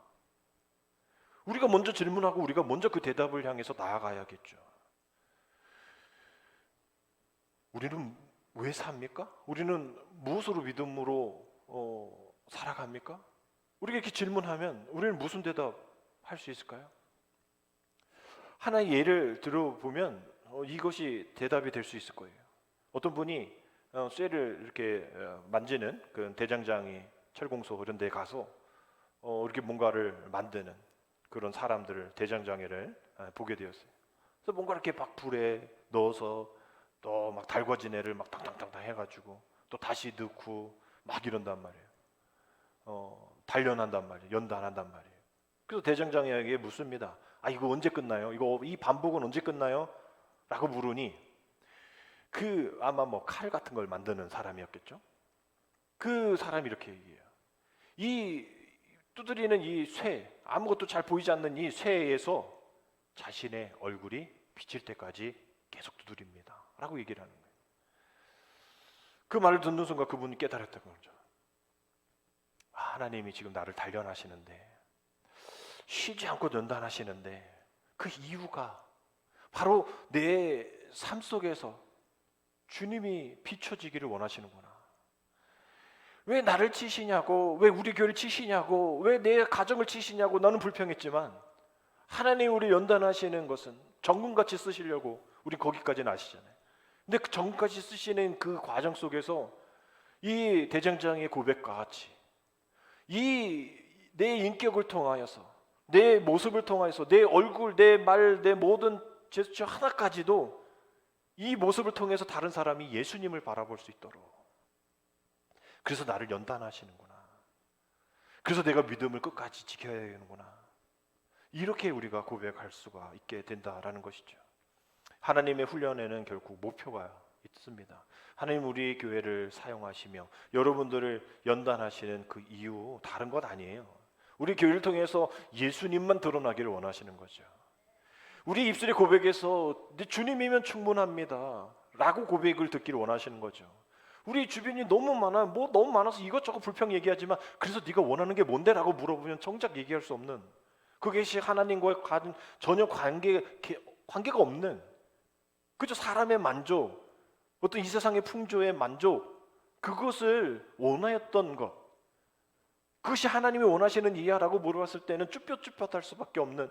우리가 먼저 질문하고 우리가 먼저 그 대답을 향해서 나아가야겠죠. 우리는 왜 삽니까? 우리는 무엇으로 믿음으로 살아갑니까? 우리가 이렇게 질문하면 우리는 무슨 대답할 수 있을까요? 하나의 예를 들어보면 이것이 대답이 될 수 있을 거예요. 어떤 분이 쇠를 이렇게 만지는 그 대장장이 철공소 그런 데 가서 이렇게 뭔가를 만드는 그런 사람들을 대장장이를 보게 되었어요. 그래서 뭔가 이렇게 막 불에 넣어서 또 막 달궈진 애를 막 탕탕탕탕 해가지고 또 다시 넣고 막 이런단 말이에요. 단련한단 말이에요. 연단한단 말이에요. 그래서 대장장이에게 묻습니다. 이거 언제 끝나요? 이 반복은 언제 끝나요? 라고 물으니 아마 뭐 칼 같은 걸 만드는 사람이었겠죠. 그 사람이 이렇게 얘기해요. 이 두드리는 이 쇠, 아무것도 잘 보이지 않는 이 쇠에서 자신의 얼굴이 비칠 때까지 계속 두드립니다. 라고 얘기를 하는 거예요. 그 말을 듣는 순간 그분이 깨달았다는 거죠. 하나님이 지금 나를 단련하시는데 쉬지 않고 연단하시는데 그 이유가 바로 내 삶 속에서 주님이 비춰지기를 원하시는구나. 왜 나를 치시냐고, 왜 우리 교회를 치시냐고, 왜 내 가정을 치시냐고 나는 불평했지만 하나님이 우리 연단하시는 것은 정금같이 쓰시려고 우리 거기까지는 아시잖아요. 근데 그 정금같이 쓰시는 그 과정 속에서 이 대장장의 고백과 같이 이 내 인격을 통하여서 내 모습을 통하여서 내 얼굴, 내 말, 내 모든 제스처 하나까지도 이 모습을 통해서 다른 사람이 예수님을 바라볼 수 있도록 그래서 나를 연단하시는구나. 그래서 내가 믿음을 끝까지 지켜야 되는구나. 이렇게 우리가 고백할 수가 있게 된다라는 것이죠. 하나님의 훈련에는 결국 목표가 있습니다. 하나님 우리 교회를 사용하시며 여러분들을 연단하시는 그 이유 다른 것 아니에요. 우리 교회를 통해서 예수님만 드러나기를 원하시는 거죠. 우리 입술의 고백에서 네 주님이면 충분합니다 라고 고백을 듣기를 원하시는 거죠. 우리 주변이 너무 너무 많아서 이것저것 불평 얘기하지만 그래서 네가 원하는 게 뭔데? 라고 물어보면 정작 얘기할 수 없는 그것이 하나님과의 전혀 관계가 없는 그저 사람의 만족, 어떤 이 세상의 풍조의 만족 그것을 원하였던 것 그것이 하나님이 원하시는 이야라고 물어봤을 때는 쭈뼛쭈뼛할 수밖에 없는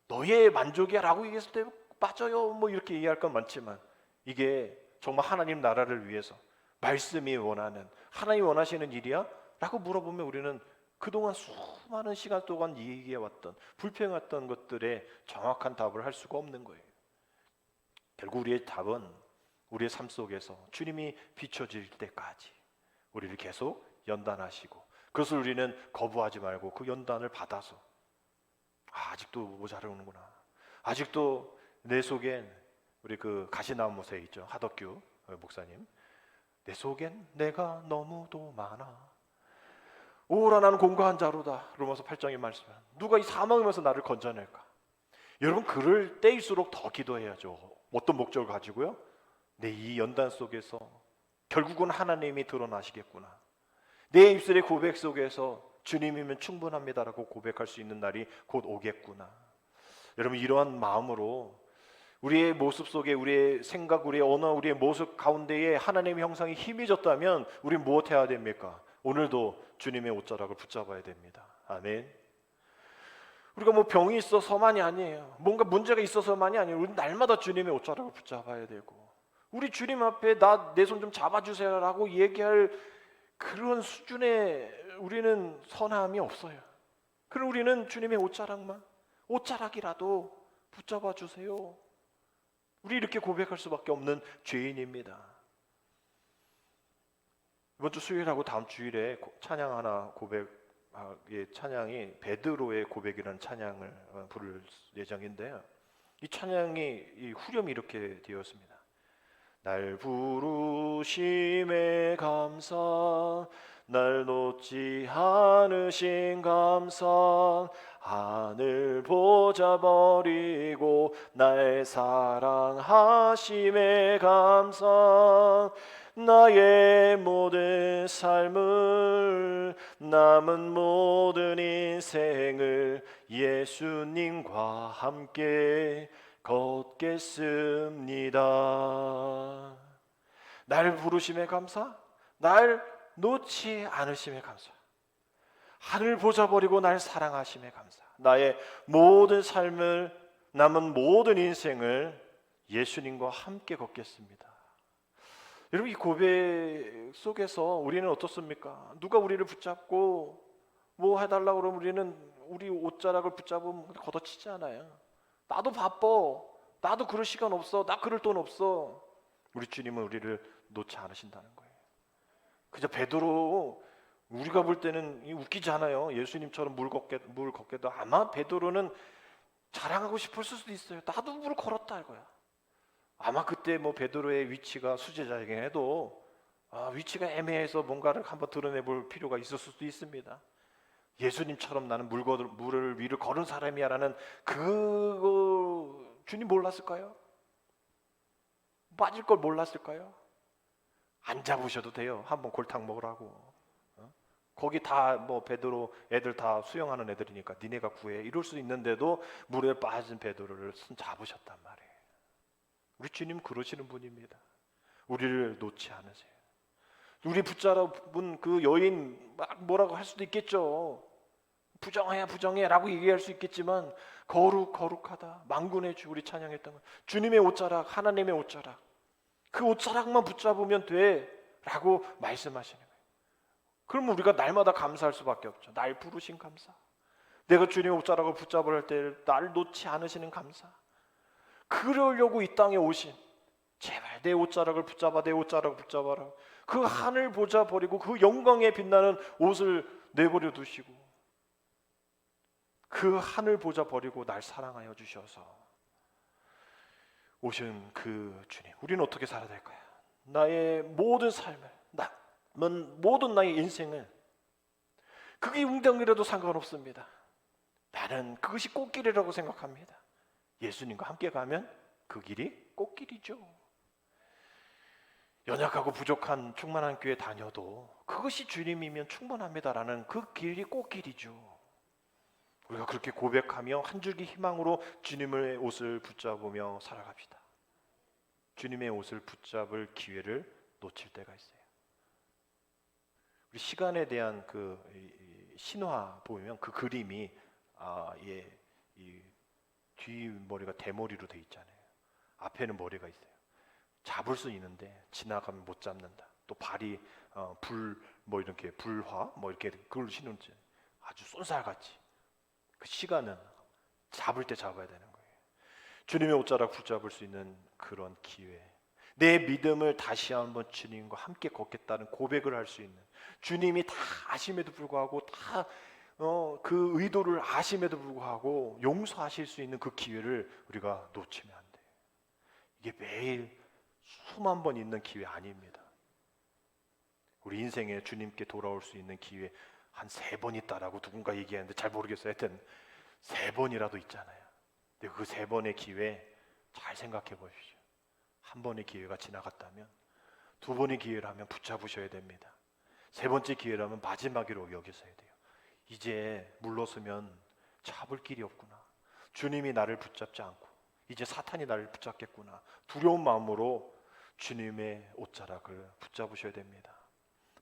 너의 만족이야 라고 얘기했을 때 맞아요 뭐 이렇게 얘기할 건 많지만 이게 정말 하나님 나라를 위해서 말씀이 원하는 하나님이 원하시는 일이야? 라고 물어보면 우리는 그동안 수많은 시간 동안 얘기해왔던 불평했던 것들에 정확한 답을 할 수가 없는 거예요. 결국 우리의 답은 우리의 삶 속에서 주님이 비춰질 때까지 우리를 계속 연단하시고 그것을 우리는 거부하지 말고 그 연단을 받아서 아직도 모자르는구나. 아직도 내 속엔 우리 그 가시나무새 있죠. 하덕규 목사님. 내 속엔 내가 너무도 많아. 오라 나는 공고한 자로다. 로마서 8장의 말씀. 누가 이 사망에서 나를 건져낼까? 여러분 그럴 때일수록 더 기도해야죠. 어떤 목적을 가지고요? 내 이 연단 속에서 결국은 하나님이 드러나시겠구나. 내 입술의 고백 속에서 주님이면 충분합니다라고 고백할 수 있는 날이 곧 오겠구나. 여러분, 이러한 마음으로 우리의 모습 속에, 우리의 생각, 우리의 언어, 우리의 모습 가운데에 하나님의 형상이 희미해졌다면 우리는 무엇해야 됩니까? 오늘도 주님의 옷자락을 붙잡아야 됩니다. 아멘. 우리가 뭐 병이 있어서만이 아니에요. 뭔가 문제가 있어서만이 아니에요. 우리는 날마다 주님의 옷자락을 붙잡아야 되고, 우리 주님 앞에 내 손 좀 잡아주세요라고 얘기할 그런 수준의 우리는 선함이 없어요. 그럼 우리는 주님의 옷자락이라도 붙잡아 주세요. 우리 이렇게 고백할 수밖에 없는 죄인입니다. 이번 주 수요일하고 다음 주일에 찬양 하나 찬양이 베드로의 고백이라는 찬양을 부를 예정인데요. 이 찬양이 이 후렴이 이렇게 되었습니다. 날 부르심에 감사, 날 놓지 않으신 감사, 하늘 보좌 버리고 날 사랑하심에 감사, 나의 모든 삶을, 남은 모든 인생을 예수님과 함께 걷겠습니다. 날 부르심에 감사, 날 놓지 않으심에 감사, 하늘 보좌 버리고 날 사랑하심에 감사, 나의 모든 삶을, 남은 모든 인생을 예수님과 함께 걷겠습니다. 여러분, 이 고백 속에서 우리는 어떻습니까? 누가 우리를 붙잡고 뭐 해달라고 그러면 우리는 우리 옷자락을 붙잡으면 걷어치지 않아요. 나도 바빠, 나도 그럴 시간 없어, 나 그럴 돈 없어. 우리 주님은 우리를 놓지 않으신다는 거예요. 그저 베드로, 우리가 볼 때는 웃기지 않아요. 예수님처럼 물 걷게도 아마 베드로는 자랑하고 싶을 수도 있어요. 나도 물 걸었다 이거야. 아마 그때 뭐 베드로의 위치가 수제자이긴 해도 위치가 애매해서 뭔가를 한번 드러내볼 필요가 있을 수도 있습니다. 예수님처럼 나는 물을 위를 걸은 사람이야라는 그거 주님 몰랐을까요? 빠질 걸 몰랐을까요? 안 잡으셔도 돼요. 한번 골탕 먹으라고. 거기 다 뭐 베드로 애들 다 수영하는 애들이니까 니네가 구해 이럴 수 있는데도 물에 빠진 베드로를 손 잡으셨단 말이에요. 우리 주님 그러시는 분입니다. 우리를 놓지 않으세요. 우리 붙잡은 그 여인 막 뭐라고 할 수도 있겠죠. 부정해 라고 얘기할 수 있겠지만 거룩하다, 만군의 주, 우리 찬양했던 거, 주님의 옷자락, 하나님의 옷자락, 그 옷자락만 붙잡으면 돼 라고 말씀하시는 거예요. 그러면 우리가 날마다 감사할 수밖에 없죠. 날 부르신 감사, 내가 주님의 옷자락을 붙잡을 때 날 놓지 않으시는 감사, 그러려고 이 땅에 오신, 제발 내 옷자락을 붙잡아, 내 옷자락을 붙잡아라. 그 하늘 보좌 버리고 그 영광에 빛나는 옷을 내버려 두시고 그 하늘 보좌 버리고 날 사랑하여 주셔서 오신 그 주님, 우리는 어떻게 살아야 될까요? 나의 모든 삶을, 모든 나의 인생을, 그게 웅덩이라도 상관없습니다. 나는 그것이 꽃길이라고 생각합니다. 예수님과 함께 가면 그 길이 꽃길이죠. 연약하고 부족한 충만한 교회 다녀도 그것이 주님이면 충분합니다라는 그 길이 꽃길이죠. 우리가 그렇게 고백하며 한 줄기 희망으로 주님의 옷을 붙잡으며 살아갑시다. 주님의 옷을 붙잡을 기회를 놓칠 때가 있어요. 우리 시간에 대한 그 신화 보면 그 그림이 이 뒷머리가 대머리로 돼 있잖아요. 앞에는 머리가 있어요. 잡을 수 있는데 지나가면 못 잡는다. 또 발이 이렇게 불화 이렇게 그걸 신는지 아주 쏜살같이. 그 시간은 잡을 때 잡아야 되는 거예요. 주님의 옷자락 붙잡을 수 있는 그런 기회, 내 믿음을 다시 한번 주님과 함께 걷겠다는 고백을 할 수 있는, 주님이 다 아심에도 불구하고 다 그 의도를 아심에도 불구하고 용서하실 수 있는 그 기회를 우리가 놓치면 안 돼요. 이게 매일 수만 번 있는 기회 아닙니다. 우리 인생에 주님께 돌아올 수 있는 기회 한 3번 있다라고 누군가 얘기하는데 잘 모르겠어요. 하여튼 3번이라도 있잖아요. 근데 그 3번의 기회 잘 생각해 보십시오. 한 번의 기회가 지나갔다면 두 번의 기회라면 붙잡으셔야 됩니다. 세 번째 기회라면 마지막으로 여기셔야 돼요. 이제 물러서면 잡을 길이 없구나. 주님이 나를 붙잡지 않고 이제 사탄이 나를 붙잡겠구나. 두려운 마음으로 주님의 옷자락을 붙잡으셔야 됩니다.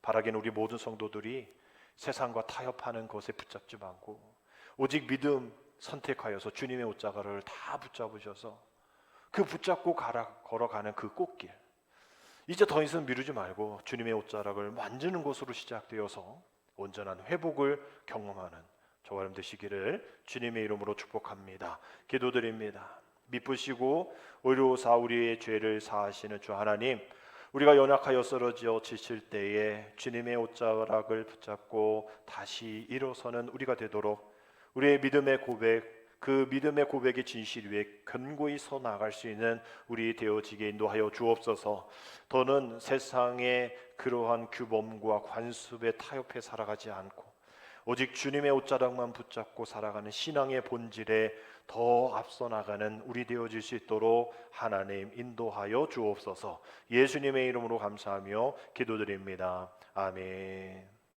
바라기는 우리 모든 성도들이 세상과 타협하는 것에 붙잡지 말고 오직 믿음 선택하여서 주님의 옷자락을 다 붙잡으셔서 그 붙잡고 걸어가는 그 꽃길, 이제 더 이상 미루지 말고 주님의 옷자락을 만지는 것으로 시작되어서 온전한 회복을 경험하는 저와 여러분 되시기를 주님의 이름으로 축복합니다. 기도드립니다. 미쁘시고 의로우사 우리의 죄를 사하시는 주 하나님, 우리가 연약하여 쓰러져 지칠 때에 주님의 옷자락을 붙잡고 다시 일어서는 우리가 되도록 우리의 믿음의 고백, 그 믿음의 고백의 진실 위에 견고히 서 나갈 수 있는 우리 되어지게 인도하여 주옵소서. 더는 세상의 그러한 규범과 관습에 타협해 살아가지 않고 오직 주님의 옷자락만 붙잡고 살아가는 신앙의 본질에 더 앞서 나가는 우리 되어질 수 있도록 하나님 인도하여 주옵소서. 예수님의 이름으로 감사하며 기도드립니다. 아멘.